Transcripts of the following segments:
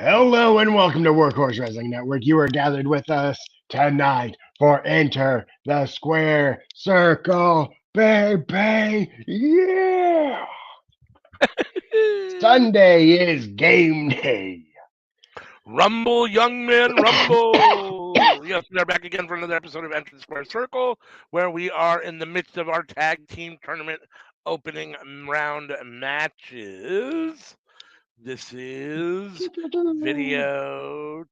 Hello and welcome to Workhorse Wrestling Network. You are gathered with us tonight for Enter the Square Circle, baby. Yeah! Sunday is game day. Rumble, young man, rumble! Yes, we are back again for another episode of Enter the Square Circle, where we are in the midst of our tag team tournament opening round matches. This is video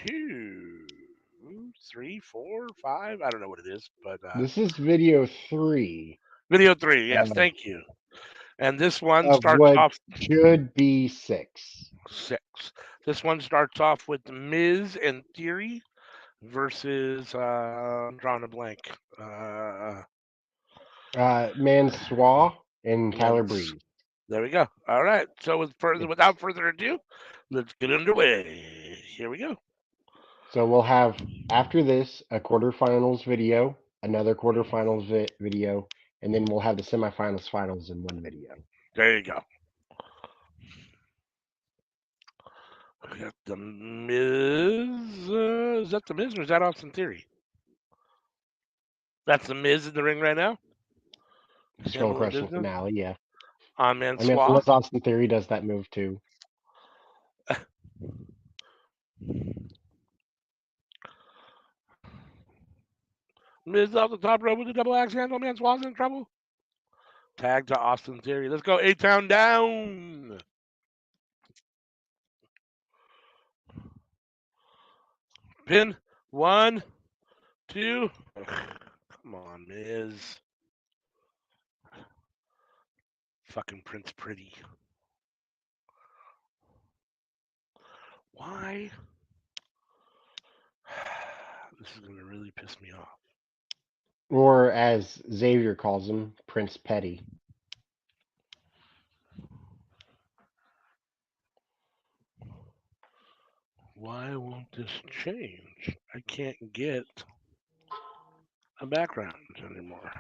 2, 3, 4, 5. I don't know what it is, but This is video 3 video 3. Yes, of, thank you. And this one of starts what off should be 6. 6. This one starts off with Miz and Theory versus I'm drawing a blank. Mansois and Tyler Mints. Breeze. There we go. All right. So without further ado, let's get underway. Here we go. So we'll have, after this, a quarterfinals video, another quarterfinals video, and then we'll have the semifinals finals in one video. There you go. We got the Miz. Is that the Miz or is that Austin Theory? That's the Miz in the ring right now. Stone Crusher finale, yeah. Mansois. Unless Austin Theory does that move too. Miz off the top rope with a double axe handle. Mansois in trouble. Tag to Austin Theory. Let's go. A-Town down. Pin. 1, 2. Come on, Miz. Fucking Prince Pretty. Why? This is going to really piss me off. Or as Xavier calls him, Prince Petty. Why won't this change? I can't get a background anymore.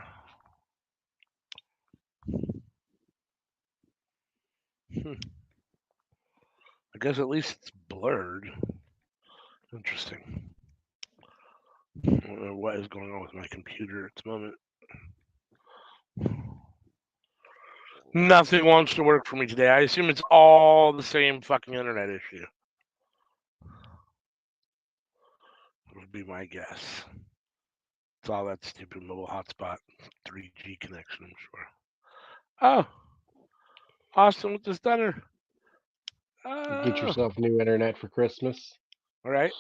I guess at least it's blurred. Interesting. I don't know what is going on with my computer at the moment. Nothing wants to work for me today. I assume it's all the same fucking internet issue. Would be my guess. It's all that stupid mobile hotspot 3G connection, I'm sure. Oh, Austin with the stunner. Get yourself new internet for Christmas. All right.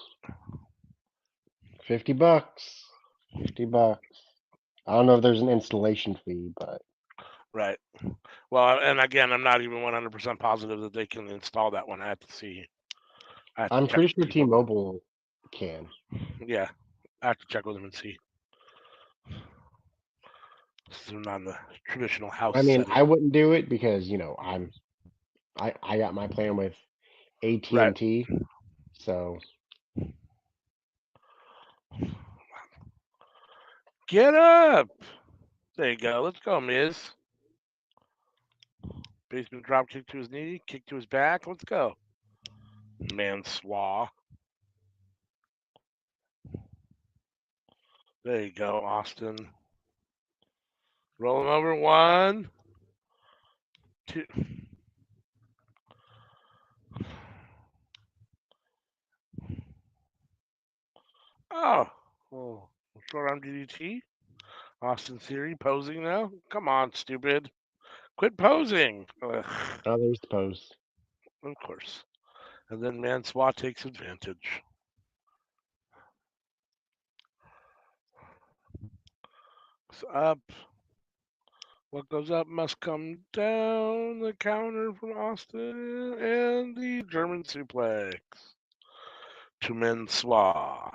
$50. $50. I don't know if there's an installation fee, but Right. Well, and again, I'm not even 100% positive that they can install that one. I have to see. I'm pretty sure T-Mobile can. Yeah, I have to check with them and see. This is not the traditional house. I mean, setting. I wouldn't do it because I got my plan with AT&T, Right. so Get up! There you go. Let's go, Miz. Basement drop kick to his knee, kick to his back. Let's go. Mansois. There you go, Austin. Roll him over. 1, 2. Oh, short arm DDT. Austin Theory posing now. Come on, stupid. Quit posing. Ugh. oh, there's the pose. Of course. And then Mansois takes advantage. It's up. What goes up must come down. The counter from Austin and the German suplex to Mansois.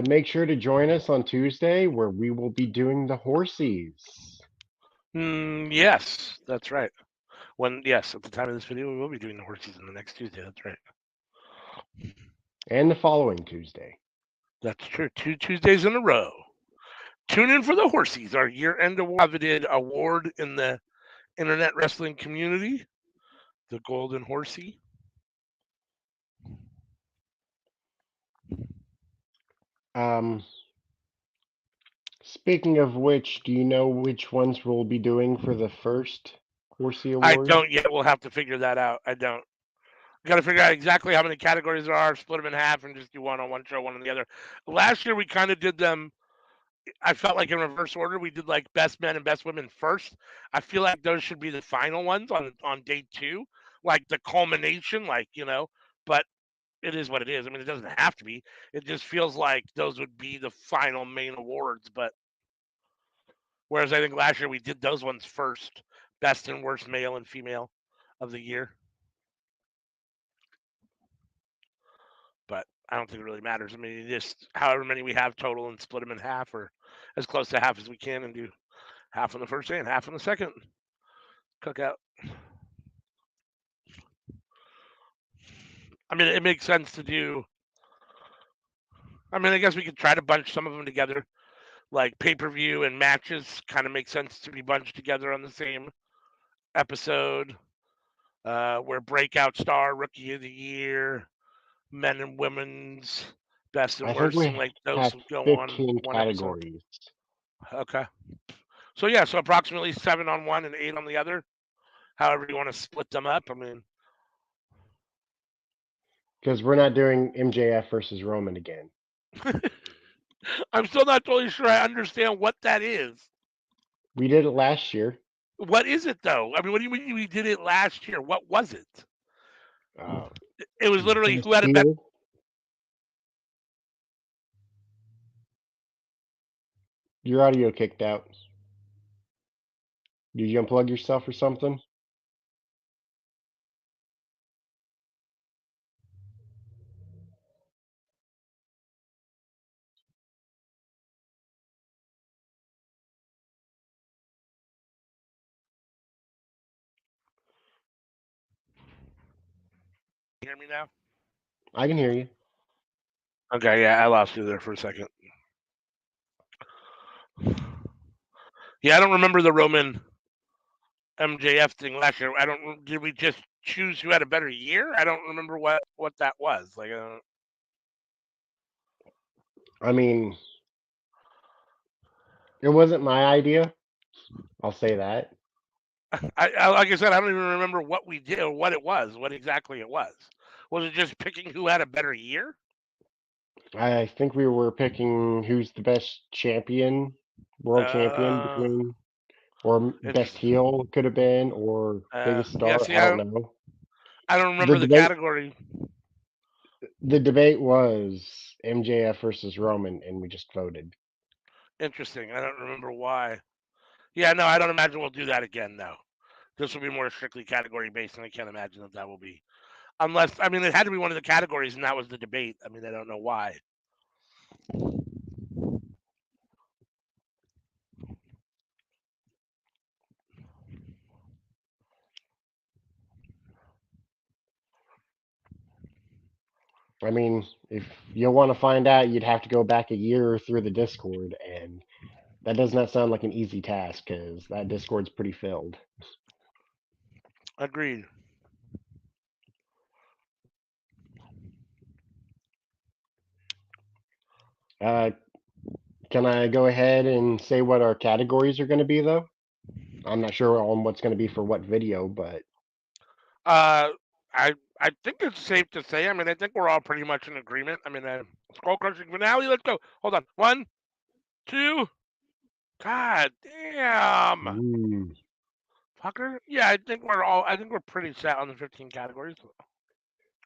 Make sure to join us on Tuesday where we will be doing the horsies. Yes, that's right. Yes, at the time of this video, we will be doing the horse season the next Tuesday. That's right. And the following Tuesday. That's true. 2 Tuesdays in a row. Tune in for the Horsies, our year-end coveted award in the internet wrestling community, the Golden Horsey. Speaking of which, do you know which ones we'll be doing for the first Horsey I Award? don't yet. We'll have to figure that out. I don't. We got to figure out exactly how many categories there are, split them in half, and just do one on one show, one on the other. Last year, we kind of did them. I felt like in reverse order. We did like best men and best women first. I feel like those should be the final ones on day two, like the culmination, But it is what it is. I mean, it doesn't have to be. It just feels like those would be the final main awards. But whereas I think last year we did those ones first, best and worst male and female of the year. But I don't think it really matters. I mean, just however many we have total and split them in half or as close to half as we can and do half on the first day and half on the second. Cook out. I mean, it makes sense to do. I mean, I guess we could try to bunch some of them together, like pay per view and matches. Kind of makes sense to be bunched together on the same episode. Where breakout star, rookie of the year, men and women's best and I think worst seem we like those have would go on 15 one episode. categories. Okay. So yeah, so approximately 7 on one and 8 on the other. However you want to split them up. I mean, Because we're not doing MJF versus Roman again. I'm still not totally sure I understand what that is. We did it last year. What is it though? I mean, what do you mean we did it last year? What was it? Uh, It was literally best who had a better. heel. Your audio kicked out. Did you unplug yourself or something? You hear me now? I can hear you. Okay, yeah, I lost you there for a second. Yeah, I don't remember the Roman MJF thing last year. I don't. Did we just choose who had a better year? I don't remember what that was. Like, I mean, it wasn't my idea. I'll say that. like I said, I don't even remember what we did or what it was. What exactly it was. Was it just picking who had a better year? I think we were picking who's the best champion, world champion Uh, between, or best Interesting. heel could have been, or biggest Yeah. star. See, I don't know. I don't The remember the debate, category. the debate was MJF versus Roman, and we just voted. Interesting. I don't remember why. Yeah, no, I don't imagine we'll do that again. No, this will be more strictly category based, and I can't imagine that will be. Unless, I mean, it had to be one of the categories, and that was the debate. I mean, I don't know why. I mean, if you want to find out, you'd have to go back a year through the Discord, and that does not sound like an easy task because that Discord's pretty filled. Agreed. Uh, can I go ahead and say what our categories are going to be, though? I'm not sure on what's going to be for what video, but Uh, I think it's safe to say. I mean, I think we're all pretty much in agreement. I mean, skull crushing finale. Let's go. Hold on. 1, 2. God damn. mm, Fucker. Yeah, I think we're all. I think we're pretty set on the 15 categories.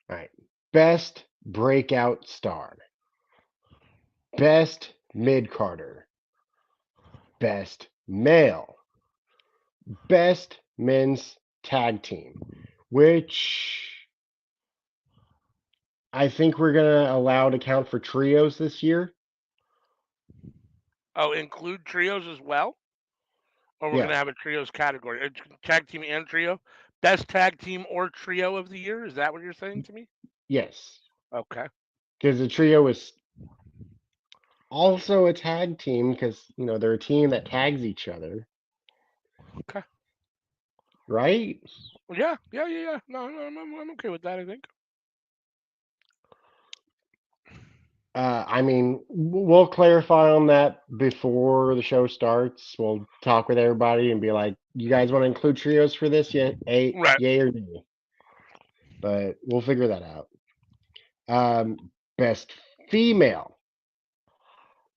all right. Best breakout star, best mid Carter, best male, best men's tag team, which I think we're gonna allow to count for trios this year. Oh, include trios as well, or we're Yeah, gonna have a trios category, tag team and trio. Best tag team or trio of the year? Is that what you're saying to me? Yes, Okay. because the trio is also a tag team because they're a team that tags each other, Okay. right? Yeah. Yeah. Yeah. Yeah. No. No. I'm okay with that. I think. I mean, we'll clarify on that before the show starts. We'll talk with everybody and be like, "You guys want to include trios for this? Yeah, Right. yay or nay?" But we'll figure that out. Best female,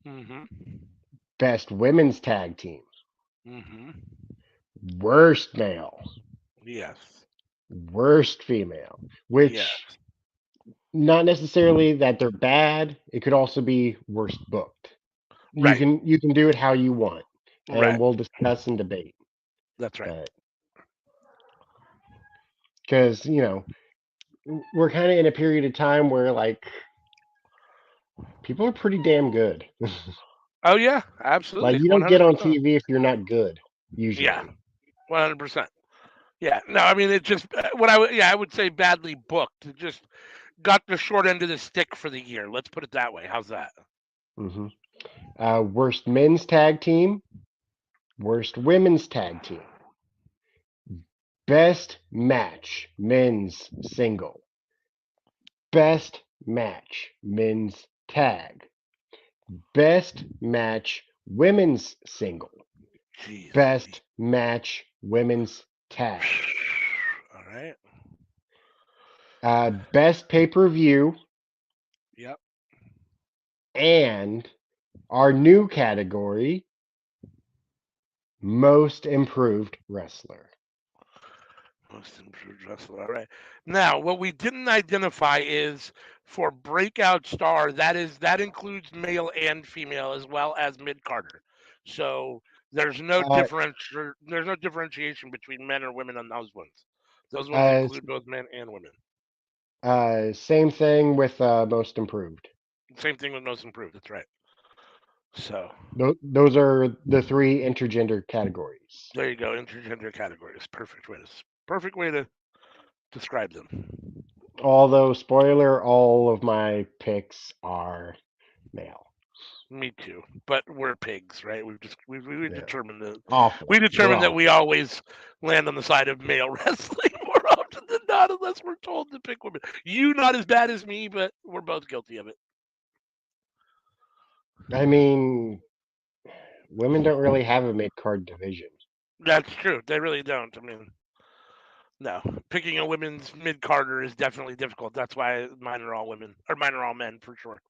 Mhm. best women's tag team, Mhm. worst male, Yes. worst female. Yes. Which not necessarily that they're bad. It could also be worst booked. You Right. can you can do it how you want, and Right. we'll discuss and debate. That's right. But because we're kind of in a period of time where like people are pretty damn good. Oh yeah. Like Absolutely. you One don't get hundred on percent. TV if you're not good Yeah. usually. 100%. Yeah. No. I mean, it just what I would. Yeah. I would say badly booked. It just got the short end of the stick for the year. Let's put it that way. How's that? hmm Worst men's tag team, worst women's tag team, best match men's single, best match men's tag, best match women's single, Jeez. best match women's tag, All right. best pay per view, Yep. and our new category, most improved wrestler. Most improved wrestler. All right. Now, what we didn't identify is for breakout star. That includes male and female as well as mid Carter. So Uh, there's no differentiation between men or women on those ones. Those ones uh, include both men and women. Same thing with most improved. Same thing with most improved. That's right. So Those are the three intergender categories. there you go. Intergender categories. Perfect way to describe them. Although, spoiler, all of my picks are male. Me too. But we're pigs, right? We Yeah, determined that awful. We're we awful. always land on the side of male wrestling more often than not, unless we're told to pick women. You not as bad as me, but we're both guilty of it. I mean, women don't really have a mid card division. That's true. They really don't. I mean, no. Picking a women's mid carder is definitely difficult. That's why mine are all women or mine are all men for sure.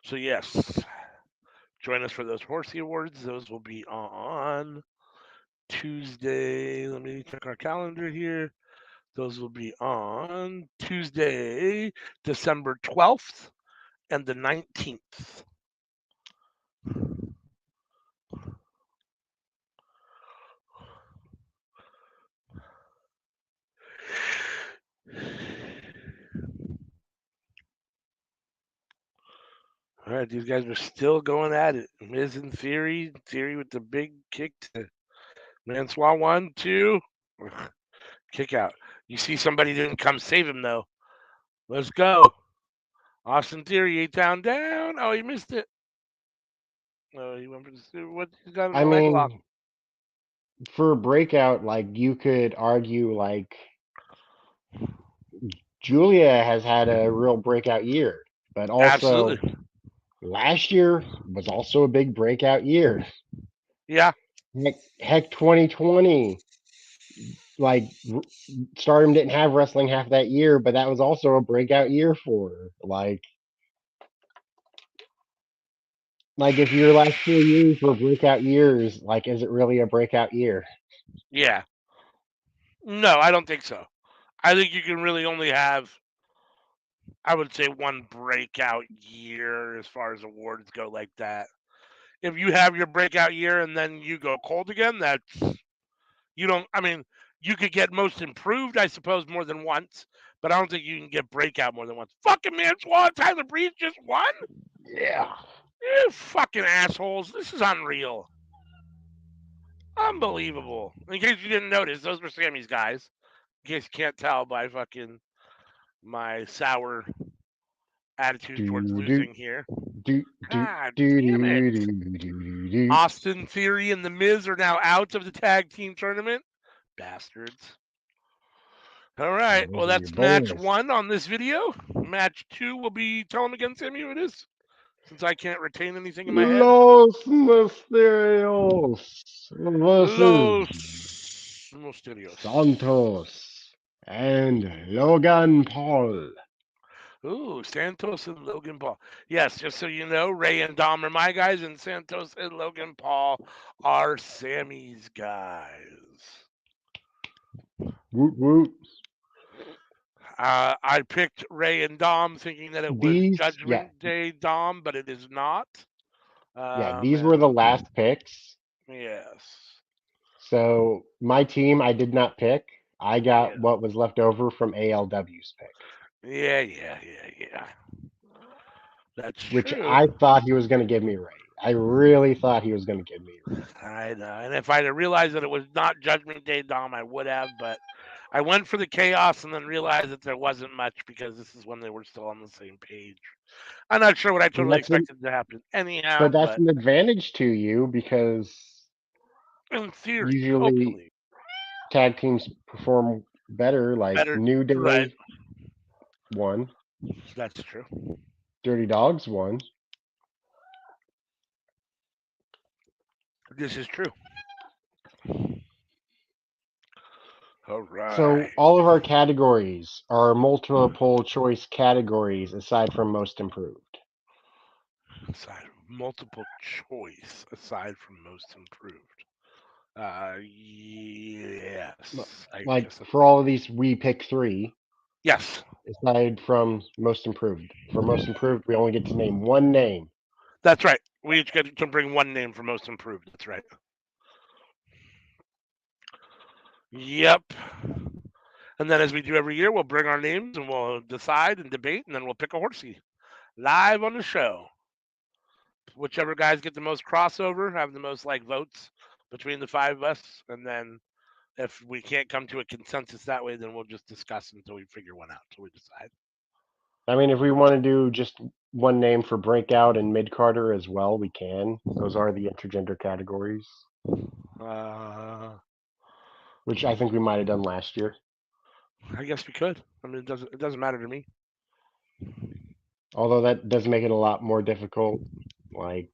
So yes, join us for those horsey awards. Those will be on Tuesday. Let me check our calendar here. Those will be on Tuesday, December 12th and the 19th. All right, these guys are still going at it. Miz in Theory, Theory with the big kick to Mansoir. One, two, kick out. You see somebody didn't come save him though. Let's go. Austin Theory, 8 down. Oh, he missed it. Oh, he went for the what? He's got I a leg lock. mean, for a breakout, like you could argue, like Julia has had a real breakout year, but also Absolutely. last year was also a big breakout year. Yeah. Heck 2020, like Stardom didn't have wrestling half that year, but that was also a breakout year for her. Like if your last 4 years were breakout years, like is it really a breakout year? Yeah. No, I don't think so. I think you can really only have I would say one breakout year as far as awards go like that. If you have your breakout year and then you go cold again, that's you don't I mean, you could get most improved, I suppose, more than once, but I don't think you can get breakout more than once. Fucking Mansoir and Tyler Breeze just won? Yeah. You fucking assholes. This is unreal. Unbelievable. In case you didn't notice, those were Sammy's guys. In case you can't tell by fucking my sour attitude towards Do do losing here. do do God do damn it. do do do do. Austin Theory and The Miz are now out of the tag team tournament. Bastards. All Yeah, right. Well, those are your that's match boys. 1 on this video. Match 2 will be. Tell them again, Sammy, who it is. Since I can't retain anything in my head. Los Mysterios versus Los Mysterios. Santos and Logan Paul. Ooh, Santos and Logan Paul. Yes, just so you know, Ray and Dom are my guys, and Santos and Logan Paul are Sammy's guys. Woot woot. I picked Ray and Dom thinking that it was Yeah, Judgment Day Dom, but it is not. these were the And last picks. yes, So my team, I did not pick. I got yeah, what was left over from ALW's pick, yeah. That's which true. I thought he was going to give me right. I really thought he was going to give me right. I know. And if I'd have realized that it was not Judgment Day Dom, I would have. But I went for the chaos and then realized that there wasn't much because this is when they were still on the same page. I'm not sure what I And totally expected to happen anyhow, but that's but an advantage to you because in theory, usually hopefully, tag teams perform better. Like better. New Right. Day won, That's true. Dirty Dogs won. This is true. All So right. all of our categories are multiple choice categories aside from most improved. Multiple choice aside from most improved. Yes. I Like guess that's for all of these, we pick three yes. aside from most improved. For most improved, we only get to name one name. That's right. We each get to bring one name for most improved. That's right. Yep. And then as we do every year, we'll bring our names and we'll decide and debate, and then we'll pick a horsey live on the show. Whichever guys get the most crossover, have the most like votes between the five of us, and then if we can't come to a consensus that way, then we'll just discuss until we figure one out, until we decide. I mean, if we want to do just one name for Breakout and Mid Carter as well, we can. Those are the intergender categories, Uh, which I think we might have done last year. I guess we could. I mean, it doesn't matter to me. Although that does make it a lot more difficult. Like,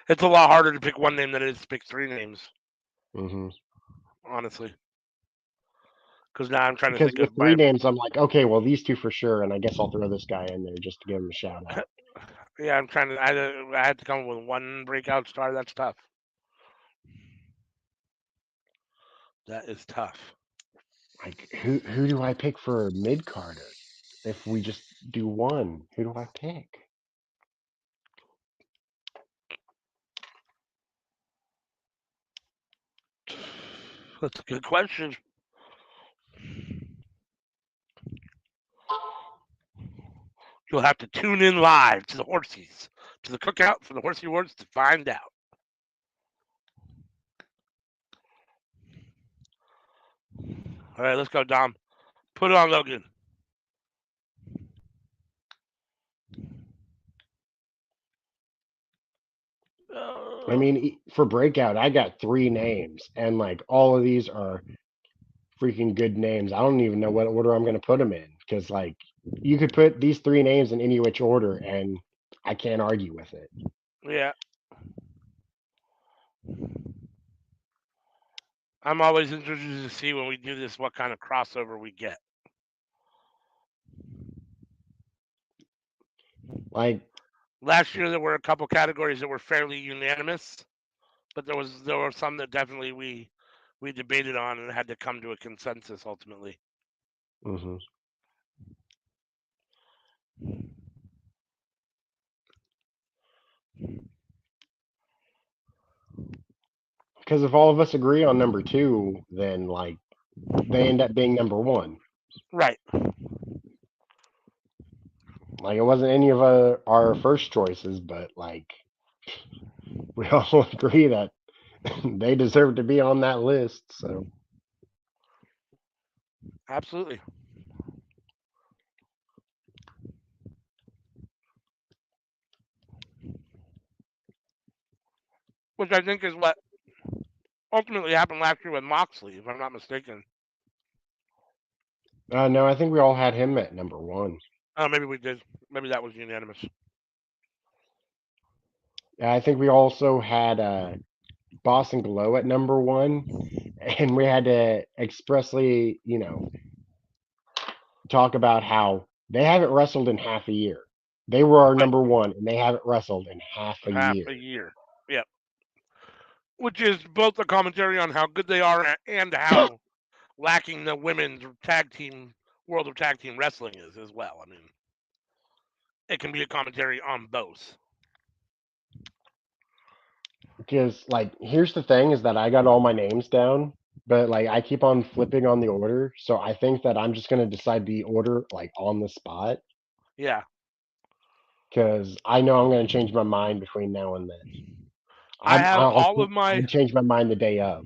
It's a lot harder to pick one name than it is to pick three names, hmm honestly. Because now I'm trying to because think with of three my. names, I'm like, okay, well, these two for sure, and I guess I'll throw this guy in there just to give him a shout out. Yeah, I'm trying to. I had to come up with one breakout star. That's tough. That is tough. Like, who do I pick for Mid Carter? If we just do one, who do I pick? That's a good question. You'll have to tune in live to the horsies, to the cookout for the horsey awards to find out. All right, let's go, Dom. Put it on, Logan. I mean, for Breakout, I got three names, and like all of these are freaking good names. I don't even know what order I'm going to put them in because like you could put these three names in any which order, and I can't argue with it. Yeah. I'm always interested to see when we do this what kind of crossover we get. Like, Last year there were a couple categories that were fairly unanimous, but there were some that definitely we debated on and had to come to a consensus ultimately. mhm. Because if all of us agree on number two, then like they end up being number one. Right. Like it wasn't any of our first choices, but like we all agree that they deserve to be on that list. So Absolutely. Which I think is what ultimately happened last year with Moxley, if I'm not mistaken. no, I think we all had him at number one. Oh, maybe we did. Maybe that was unanimous. I think we also had Boston Glow at number one, and we had to expressly, talk about how they haven't wrestled in half a year. They were our Right. number one, and they haven't wrestled in half a Half year. a year. Yep. Which is both a commentary on how good they are and how lacking the women's tag team world of tag team wrestling is as well. I mean, it can be a commentary on both. Because like, here's the thing: is that I got all my names down, but like I keep on flipping on the order, so I think that I'm just gonna decide the order like on the spot Yeah. because I know I'm gonna change my mind between now and then. I I'm have I'll, all of I'll my change my mind the day of.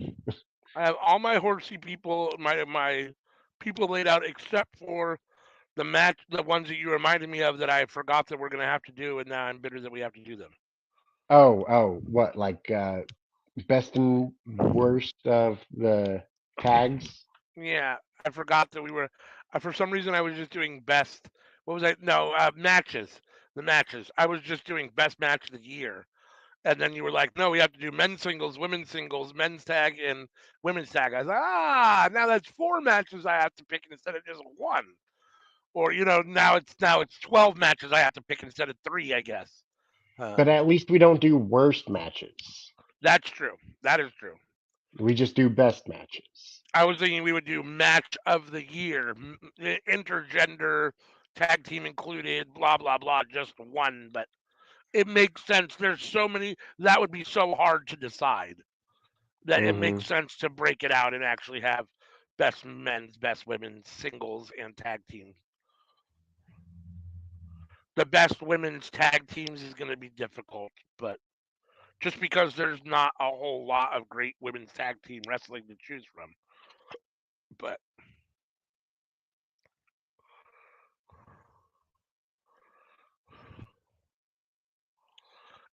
horsey people, my people laid out except for the ones that you reminded me of that I forgot that we're gonna have to do, and now I'm bitter that we have to do them. Oh, what like best and worst of the tags? Yeah, I forgot that we were. For some reason, I was just doing best. What was I? No, matches. The matches. I was just doing best match of the year, and then you were like, "No, we have to do men's singles, men's tag, and women's tag." I was like, "Ah, now that's four matches I have to pick instead of just one." Or now it's 12 matches I have to pick instead of three, I guess. But Um, at least we don't do worst matches. that's true. That is true. We just do best matches. I was thinking we would do match of the year, intergender, tag team included, blah blah blah, just one. But it makes sense. There's so many that would be so hard to decide that it Hmm. makes sense to break it out and actually have best men's, best women's, singles, and tag team. The best women's tag teams is going to be difficult, but just because there's not a whole lot of great women's tag team wrestling to choose from. But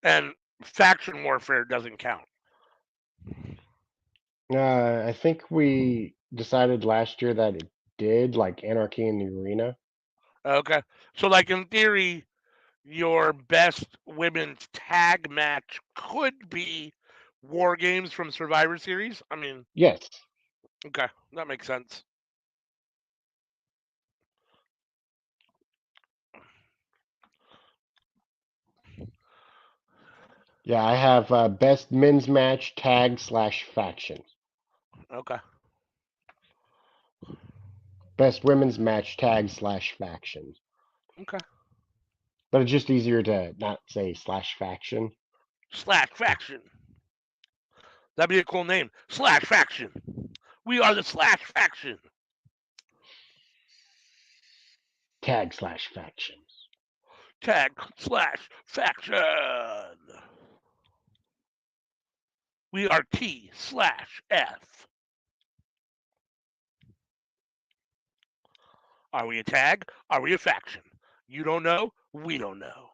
and faction warfare doesn't count. I think we decided last year that it did, like Anarchy in the Arena. Okay. So, like, in theory, your best women's tag match could be War Games from Survivor Series. I mean, Yes. okay, that makes sense. Yeah, I have best men's match tag slash faction. Okay. Best women's match tag slash faction. Okay. But it's just easier to not say slash faction. Slash Faction. That'd be a cool name. Slash Faction. We are the Slash Faction. Tag slash faction. Tag slash Faction. We are T slash F. Are we a tag? Are we a faction? You don't know. We don't know.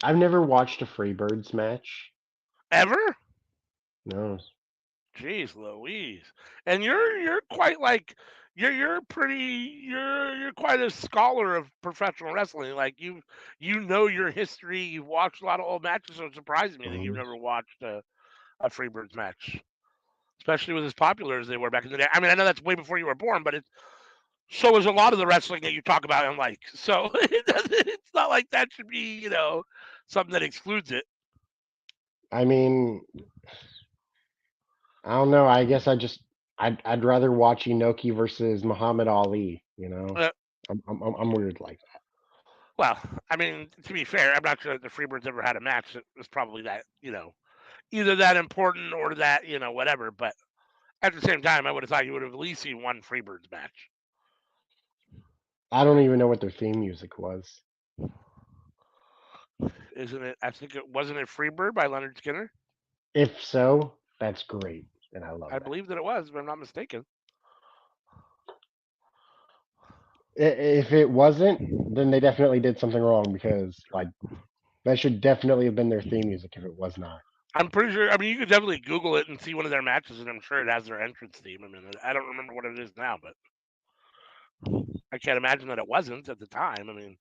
I've never watched a Freebirds match. Ever? No. Jeez Louise. And you're quite like you're pretty you're quite a scholar of professional wrestling. Like you know your history, you've watched a lot of old matches, so it surprises me that you've Mhm. never watched a Freebirds match. Especially with as popular as they were back in the day. I mean, I know that's way before you were born, but it's so is a lot of the wrestling that you talk about and like. So it's not like that should be, something that excludes it. I mean, I don't know. I guess I'd rather watch Inoki versus Muhammad Ali. Uh, I'm weird like that. Well, I mean, to be fair, I'm not sure that the Freebirds ever had a match that was probably that, either that important or that, whatever. But at the same time, I would have thought you would have at least seen one Freebirds match. I don't even know what their theme music was. Isn't it? I think it wasn't it Freebird by Leonard Skinner. If so, that's great, and I love I that. believe that it was, if I'm not mistaken. If it wasn't, then they definitely did something wrong because like that should definitely have been their theme music if it was not. I'm pretty sure. I mean, you could definitely Google it and see one of their matches, and I'm sure it has their entrance theme. I mean, I don't remember what it is now, but I can't imagine that it wasn't at the time. I mean,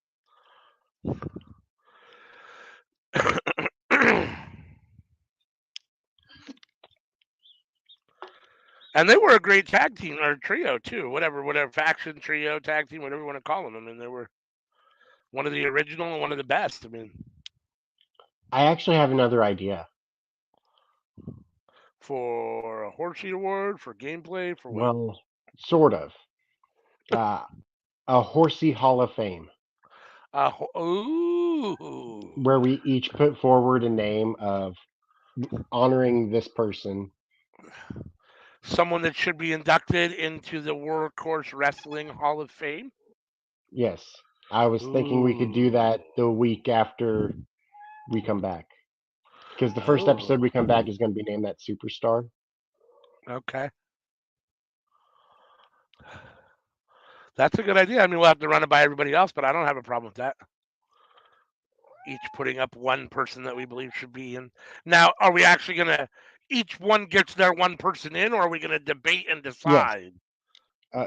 and they were a great tag team or trio too. Whatever faction, trio, tag team, whatever you want to call them. I mean, they were one of the original and one of the best. I mean, I actually have another idea. for a horsey award, for gameplay, for what? Well, sort of. Uh, a horsey Hall of Fame Ooh, where we each put forward a name of honoring this person. someone that should be inducted into the Workhorse Wrestling Hall of Fame. Yes, I was thinking we could do Ooh, that the week after we come back because the first episode we oh, come back is going to be named that superstar. okay. That's a good idea. I mean, we'll have to run it by everybody else, but I don't have a problem with that. Each putting up one person that we believe should be in. Now, are we actually going to, each one gets their one person in, or are we going to debate and Yes. decide?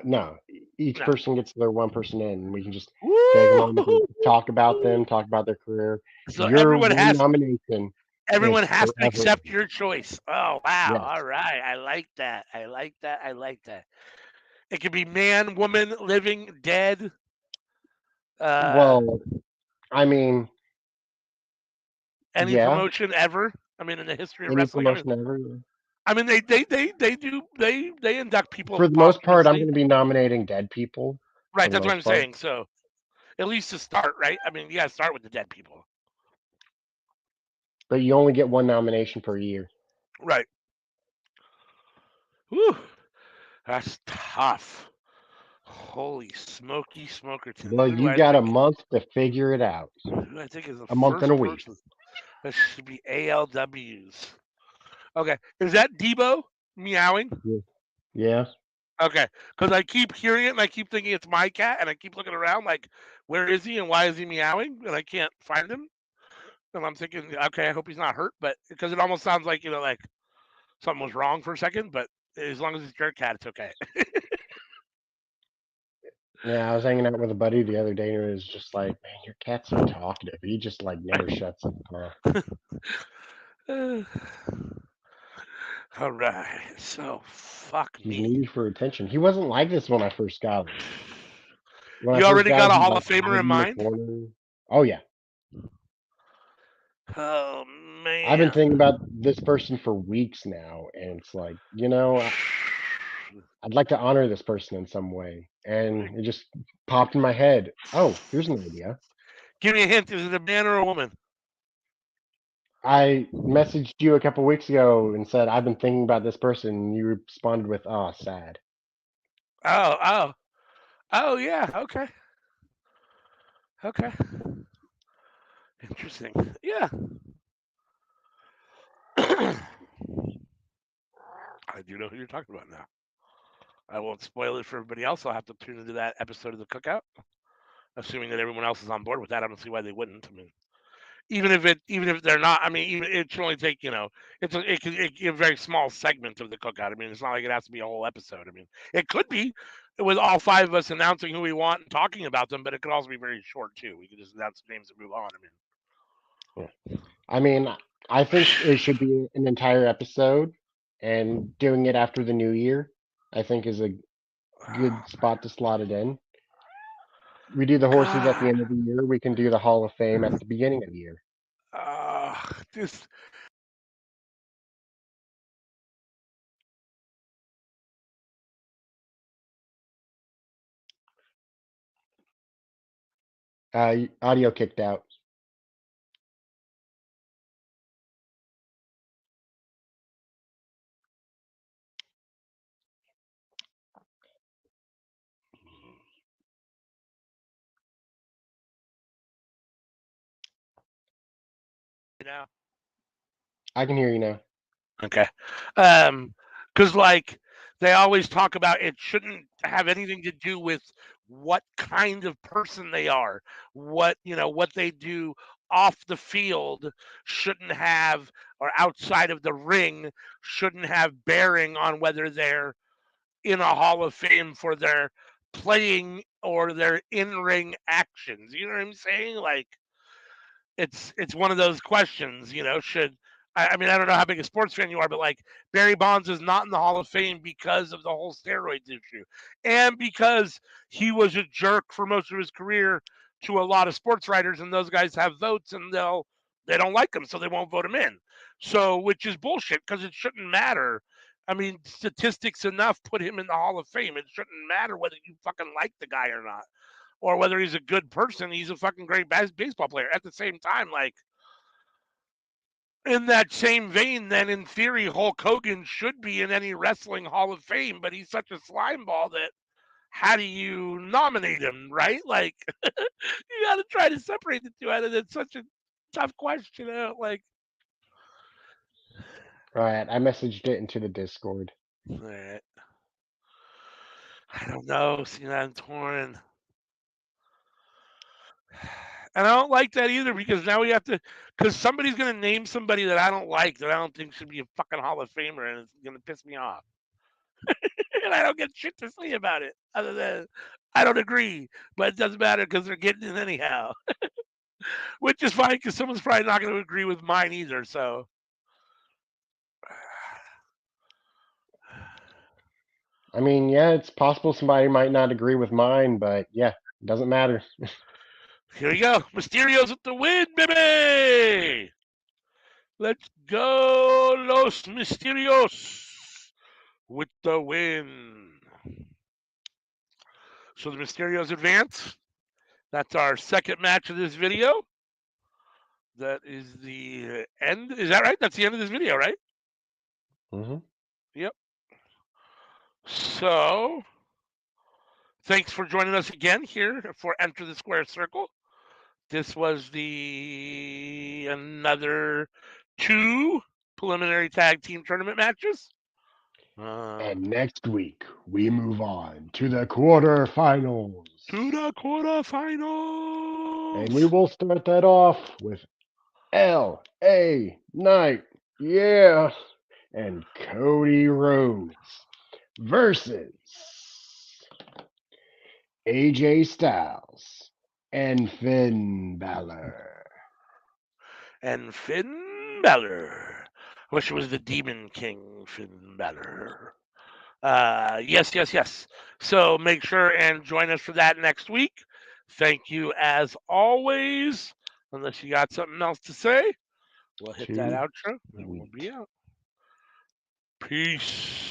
No, each No. person gets their one person in, and we can just take a moment to Woo! talk about them, talk about their career. So Your one nomination is everyone has to forever. accept your choice. Oh wow. Yes. All right. I like that. I like that. I like that. It could be man, woman, living, dead, uh Well, I mean, any yeah, promotion ever. I mean in the history of any wrestling. promotion ever. I mean they do they induct people For the most part, I'm posthumously. going to be nominating dead people. For Right, the that's what most I'm part, saying. So at least to start, right? I mean, you gotta start with the dead people. but you only get one nomination per year. Right. Whew. That's tough. Holy smoky smokerton. Well, you got a month to figure it out. Who do I think is the A month and a first week. person? That should be ALWs. Okay. Is that Debo meowing? Yeah. Yeah. Okay. Because I keep hearing it and I keep thinking it's my cat and I keep looking around like, where is he and why is he meowing? And I can't find him. And I'm thinking, okay, I hope he's not hurt, but because it almost sounds like, like something was wrong for a second, but as long as it's your cat, it's okay. Yeah, I was hanging out with a buddy the other day, and it was just like, man, your cat's so talkative. He just like never shuts up, huh? All right. So, fuck He's me. needy for attention. He wasn't like this when I first got him. When I You first already got got him, a he'd Hall like of Famer hide in in the mind? corner. Oh yeah, Oh, I've been man. thinking about this person for weeks now, and it's like, I'd like to honor this person in some way, and it just popped in my head. Oh, here's an idea. Give me a hint. Is it a man or a woman? I messaged you a couple weeks ago and said I've been thinking about this person, and you responded with, "Oh, sad." Oh, oh. Oh, yeah. Okay. Okay. Interesting. Yeah. I do know who you're talking about now. I won't spoil it for everybody else. I'll have to tune into that episode of the Cookout, assuming that everyone else is on board with that. I don't see why they wouldn't. I mean, even if they're not, I mean, even it should only take it can be a very small segment of the Cookout. I mean, it's not like it has to be a whole episode. I mean, it could be with all five of us announcing who we want and talking about them, but it could also be very short too. We could just announce names and move on. Yeah. I mean, I think it should be an entire episode, and doing it after the new year, I think is a good spot to slot it in. We do the horses at the God, end of the year. We can do the Hall of Fame at the beginning of the year. this Audio kicked out. You know. I can hear you now. Okay. Because like they always talk about it shouldn't have anything to do with what kind of person they are, what they do off the field shouldn't have, or outside of the ring shouldn't have bearing on whether they're in a Hall of Fame for their playing or their in-ring actions. You know what I'm saying? Like it's one of those questions, should I mean, I don't know how big a sports fan you are, but like Barry Bonds is not in the Hall of Fame because of the whole steroids issue. And because he was a jerk for most of his career to a lot of sports writers, and those guys have votes and they don't like him, so they won't vote him in. So which is bullshit because it shouldn't matter. I mean, statistics enough put him in the Hall of Fame. It shouldn't matter whether you fucking like the guy or not, or whether he's a good person. He's a fucking great baseball player. At the same time, like in that same vein, then in theory, Hulk Hogan should be in any wrestling Hall of Fame, but he's such a slime ball that how do you nominate him, right? Like you got to try to separate the two. And it's such a tough question. Like, All right, I messaged it into the Discord. I don't know. See, I'm torn. And I don't like that either because now we have to, because somebody's going to name somebody that I don't like that I don't think should be a fucking Hall of Famer, and it's going to piss me off. And I don't get shit to say about it other than I don't agree, but it doesn't matter because they're getting it anyhow, which is fine because someone's probably not going to agree with mine either. So, I mean, yeah, it's possible somebody might not agree with mine, but yeah, it doesn't matter. here we go. Mysterio's with the win, baby. Let's go, Los Mysterios with the win. So the Mysterios advance. That's our second match of this video. That is the end. Is that right? That's the end of this video, right? Mm-hmm. Yep. So, thanks for joining us again here for Enter the Square Circle. This was the another 2 preliminary tag team tournament matches. And next week we move on to the quarterfinals. To the And we quarterfinals. will start that off with L.A. Knight, yeah, and Cody Rhodes versus AJ Styles and Finn Balor. And Finn Balor. I wish it was the Demon King Finn Balor. Yes, yes, yes. So make sure and join us for that next week. Thank you as always. Unless you got something else to say, we'll hit that Too outro and we'll sweet. be out. Peace.